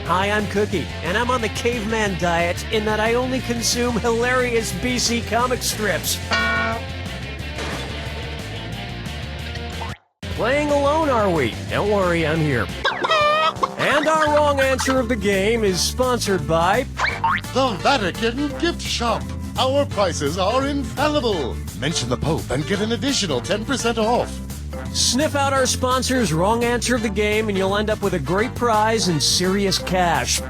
Hi, I'm Cookie, and I'm on the caveman diet in that I only consume hilarious BC comic strips. Playing alone, are we? Don't worry, I'm here. And our wrong answer of the game is sponsored by the Vatican gift shop. Our prices are infallible. Mention the Pope and get an additional 10% off. Sniff out our sponsor's wrong answer of the game and you'll end up with a great prize and serious cash.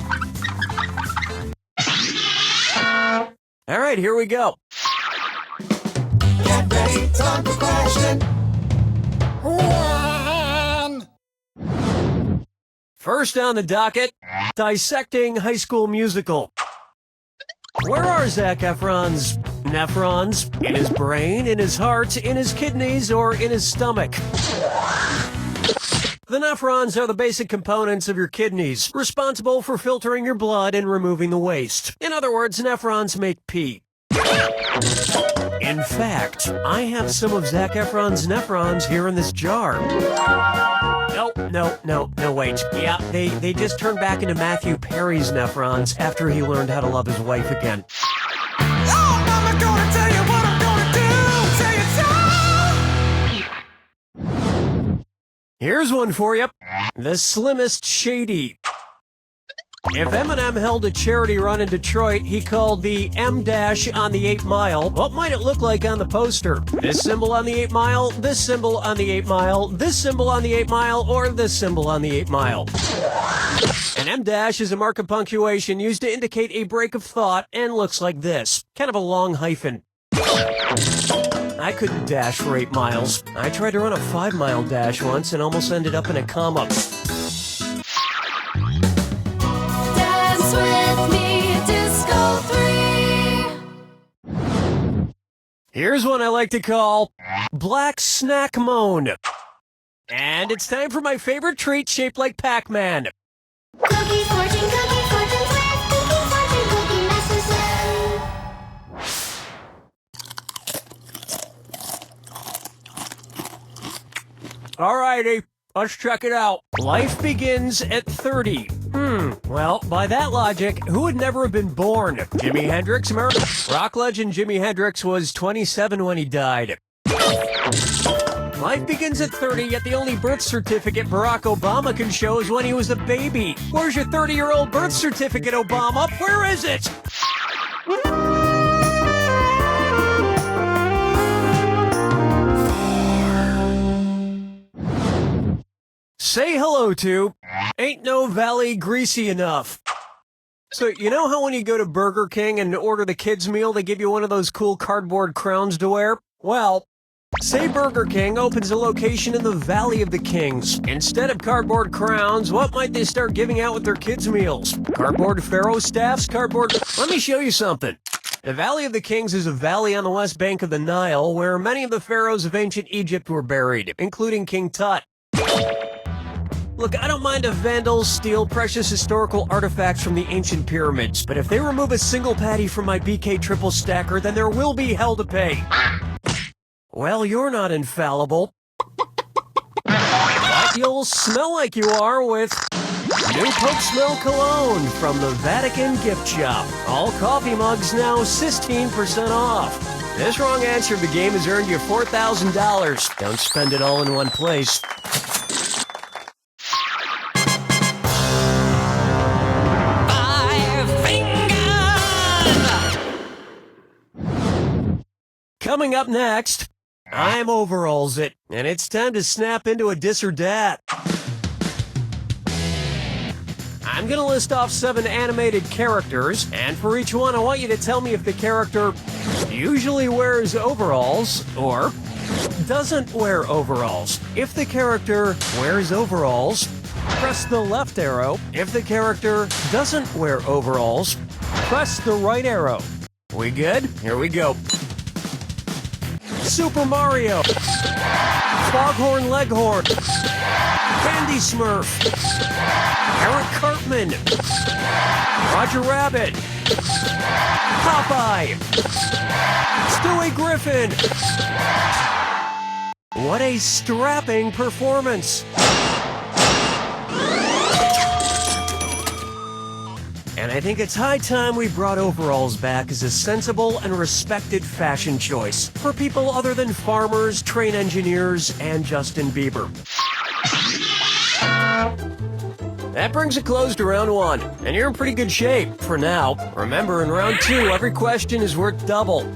All right, here we go. Get ready, time for question 1. First on the docket, dissecting High School Musical. Where are Zac Efron's nephrons? In his brain, in his heart, in his kidneys, or in his stomach? The nephrons are the basic components of your kidneys, responsible for filtering your blood and removing the waste. In other words, nephrons make pee. In fact, I have some of Zac Efron's nephrons here in this jar. No, wait. Yeah, they just turned back into Matthew Perry's nephrons after he learned how to love his wife again. Oh, I'm gonna tell you what I'm gonna do. Say it so. Here's one for you. The Slimmest Shady. If Eminem held a charity run in Detroit he called the M-dash on the 8 Mile, what might it look like on the poster? This symbol on the 8 Mile, this symbol on the 8 Mile, this symbol on the 8 Mile, or this symbol on the 8 Mile? An M-dash is a mark of punctuation used to indicate a break of thought and looks like this. Kind of a long hyphen. I couldn't dash for 8 miles. I tried to run a 5-mile dash once and almost ended up in a coma. With me, Disco 3. Here's one I like to call Black Snack Moan. And it's time for my favorite treat shaped like Pac-Man. Cookie fortune with Cookie fortune, Cookie Master Soon. Alrighty, let's check it out. Life begins at 30. Well, by that logic, who would never have been born? Jimi Hendrix, America? Rock legend Jimi Hendrix was 27 when he died. Life begins at 30, yet the only birth certificate Barack Obama can show is when he was a baby. Where's your 30-year-old birth certificate, Obama? Where is it? Say hello to Ain't No Valley Greasy Enough. So, you know how when you go to Burger King and order the kids' meal, they give you one of those cool cardboard crowns to wear? Well, say Burger King opens a location in the Valley of the Kings. Instead of cardboard crowns, what might they start giving out with their kids' meals? Cardboard pharaoh staffs? Cardboard... Let me show you something. The Valley of the Kings is a valley on the west bank of the Nile where many of the pharaohs of ancient Egypt were buried, including King Tut. Look, I don't mind if vandals steal precious historical artifacts from the ancient pyramids, but if they remove a single patty from my BK triple stacker, then there will be hell to pay. Well, you're not infallible. But you'll smell like you are with new Pope Smell Cologne from the Vatican gift shop. All coffee mugs now 16% off. This wrong answer of the game has earned you $4,000. Don't spend it all in one place. Coming up next, I'm Overalls It, and it's time to snap into a dis or dat. I'm gonna list off 7 animated characters, and for each one I want you to tell me if the character usually wears overalls or doesn't wear overalls. If the character wears overalls, press the left arrow. If the character doesn't wear overalls, press the right arrow. We good? Here we go. Super Mario, Foghorn Leghorn, Candy Smurf, Eric Cartman, Roger Rabbit, Popeye, Stewie Griffin. What a strapping performance! And I think it's high time we brought overalls back as a sensible and respected fashion choice for people other than farmers, train engineers, and Justin Bieber. That brings a close to round 1, and you're in pretty good shape for now. Remember, in round 2, every question is worth double.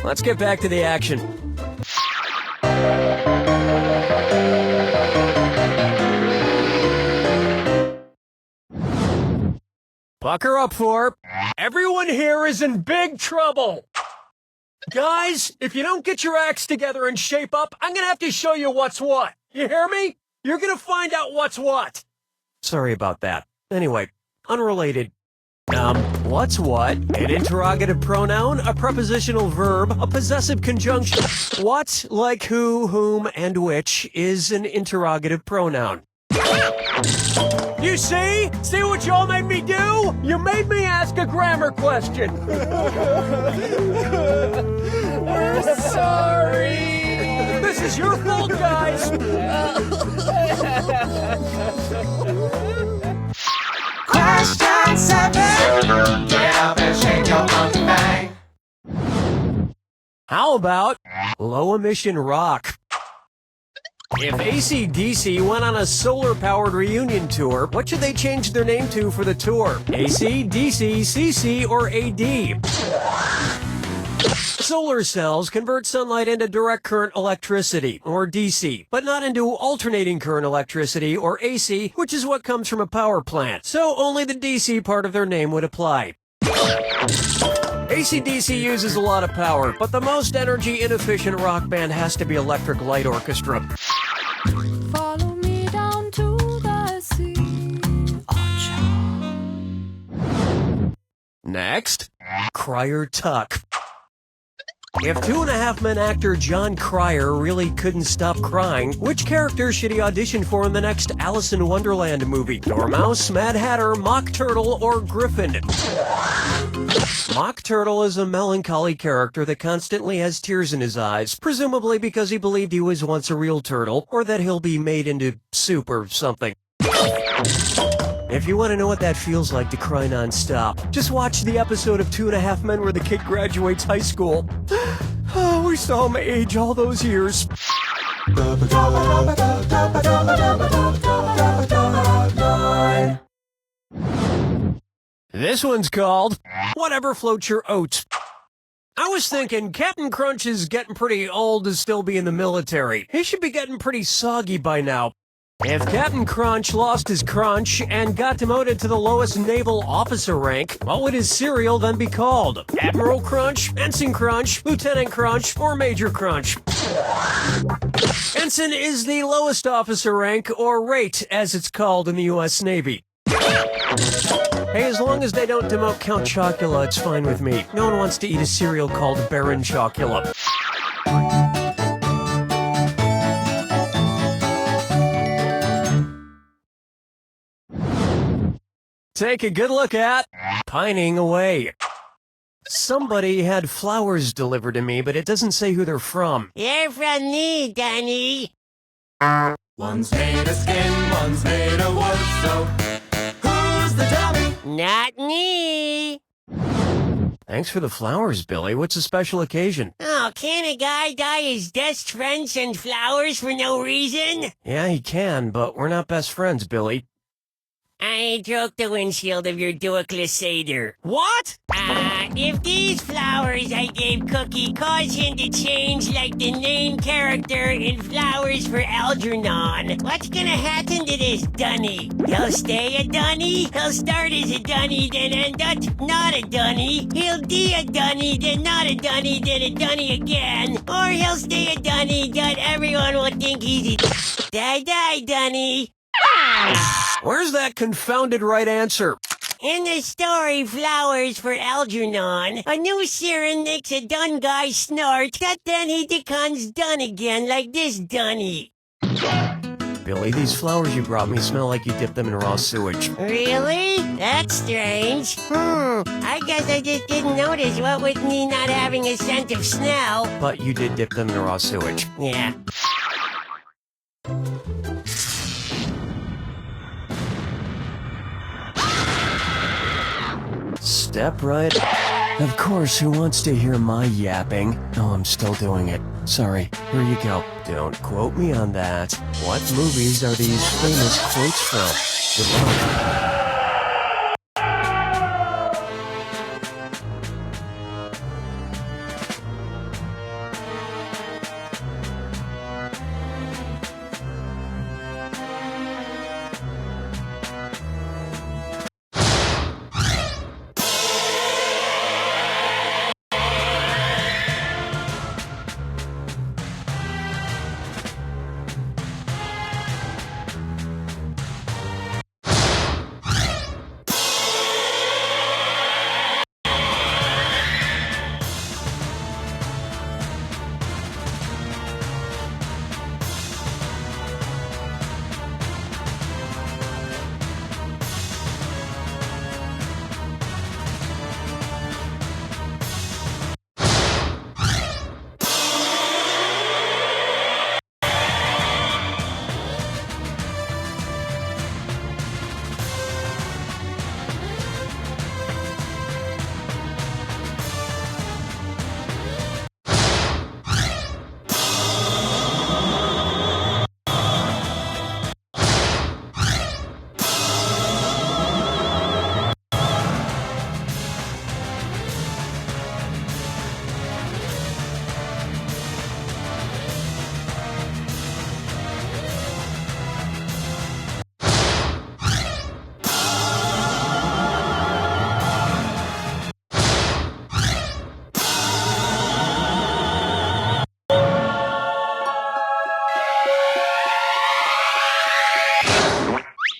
Let's get back to the action. Bucker up for everyone here is in big trouble. Guys, if you don't get your acts together and shape up, I'm gonna have to show you what's what. You hear me? You're gonna find out what's what. Sorry about that. Anyway, unrelated. What's what? An interrogative pronoun, a prepositional verb, a possessive conjunction. What, like who, whom, and which, is an interrogative pronoun. You see? See what y'all made me do? You made me ask a grammar question. We're sorry. This is your fault, guys. Question 7. Get up and shake your monkey bang. How about low-emission rock? If AC/DC went on a solar-powered reunion tour, what should they change their name to for the tour? AC, DC, CC, or AD? Solar cells convert sunlight into direct current electricity, or DC, but not into alternating current electricity, or AC, which is what comes from a power plant. So only the DC part of their name would apply. AC/DC uses a lot of power, but the most energy-inefficient rock band has to be Electric Light Orchestra. Follow me down to the sea. Next, Crier Tuck. If Two and a Half Men actor John Cryer really couldn't stop crying, which character should he audition for in the next Alice in Wonderland movie? Dormouse, Mad Hatter, Mock Turtle, or Griffin? Mock Turtle is a melancholy character that constantly has tears in his eyes, presumably because he believed he was once a real turtle, or that he'll be made into soup or something. If you want to know what that feels like to cry non-stop, just watch the episode of Two and a Half Men where the kid graduates high school. Oh, we saw him age all those years. This one's called Whatever Floats Your Oats. I was thinking Captain Crunch is getting pretty old to still be in the military. He should be getting pretty soggy by now. If Captain Crunch lost his crunch and got demoted to the lowest naval officer rank, what would his cereal then be called? Admiral Crunch, Ensign Crunch, Lieutenant Crunch, or Major Crunch? Ensign is the lowest officer rank, or rate, as it's called in the U.S. Navy. Hey, as long as they don't demote Count Chocula, it's fine with me. No one wants to eat a cereal called Baron Chocula. Take a good look at Pining Away. Somebody had flowers delivered to me, but it doesn't say who they're from. They're from me, Danny. One's made of skin, one's made of wood, so who's the dummy? Not me. Thanks for the flowers, Billy. What's a special occasion? Oh, can a guy die his best friend send flowers for no reason? Yeah, he can, but we're not best friends, Billy. I broke the windshield of your Duocla Seder. What? If these flowers I gave Cookie cause him to change like the main character in Flowers for Algernon, what's gonna happen to this dunny? He'll stay a dunny, he'll start as a dunny, then end up not a dunny, he'll be a dunny, then not a dunny, then a dunny again, or he'll stay a dunny, but everyone will think he's a die dunny. Where's that confounded right answer? In the story Flowers for Algernon, a new siren makes a done guy snort, but then he becomes done again like this dunny. Billy, these flowers you brought me smell like you dipped them in raw sewage. Really? That's strange. I guess I just didn't notice what with me not having a scent of smell. But you did dip them in raw sewage. Yeah. Step right. Of course, who wants to hear my yapping? Oh, I'm still doing it. Sorry, here you go. Don't quote me on that. What movies are these famous quotes from? Good luck.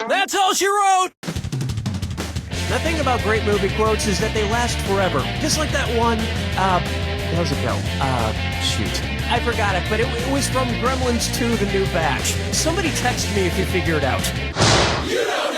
That's all she wrote! The thing about great movie quotes is that they last forever. Just like that one, how's it go? Shoot. I forgot it, but it was from Gremlins 2, The New Batch. Somebody text me if you figure it out. You don't